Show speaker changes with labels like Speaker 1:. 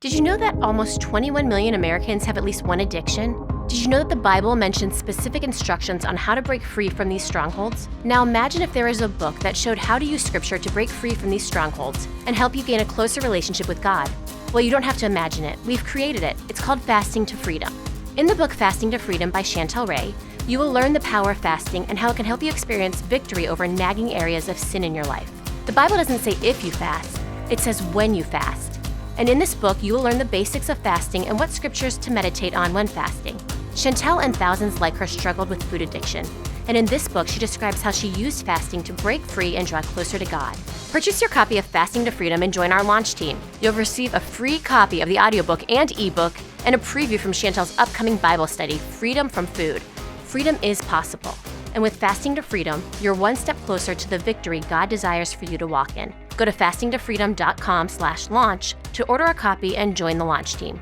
Speaker 1: Did you know that almost 21 million Americans have at least one addiction? Did you know that the Bible mentions specific instructions on how to break free from these strongholds? Now imagine if there is a book that showed how to use scripture to break free from these strongholds and help you gain a closer relationship with God. Well, you don't have to imagine it. We've created it. It's called Fasting to Freedom. In the book Fasting to Freedom by Chantel Ray, you will learn the power of fasting and how it can help you experience victory over nagging areas of sin in your life. The Bible doesn't say if you fast, it says when you fast. And in this book, you will learn the basics of fasting and what scriptures to meditate on when fasting. Chantel and thousands like her struggled with food addiction. And in this book, she describes how she used fasting to break free and draw closer to God. Purchase your copy of Fasting to Freedom and join our launch team. You'll receive a free copy of the audiobook and ebook and a preview from Chantel's upcoming Bible study, Freedom from Food. Freedom is possible. And with Fasting to Freedom, you're one step closer to the victory God desires for you to walk in. Go to fastingtofreedom.com/launch to order a copy and join the launch team.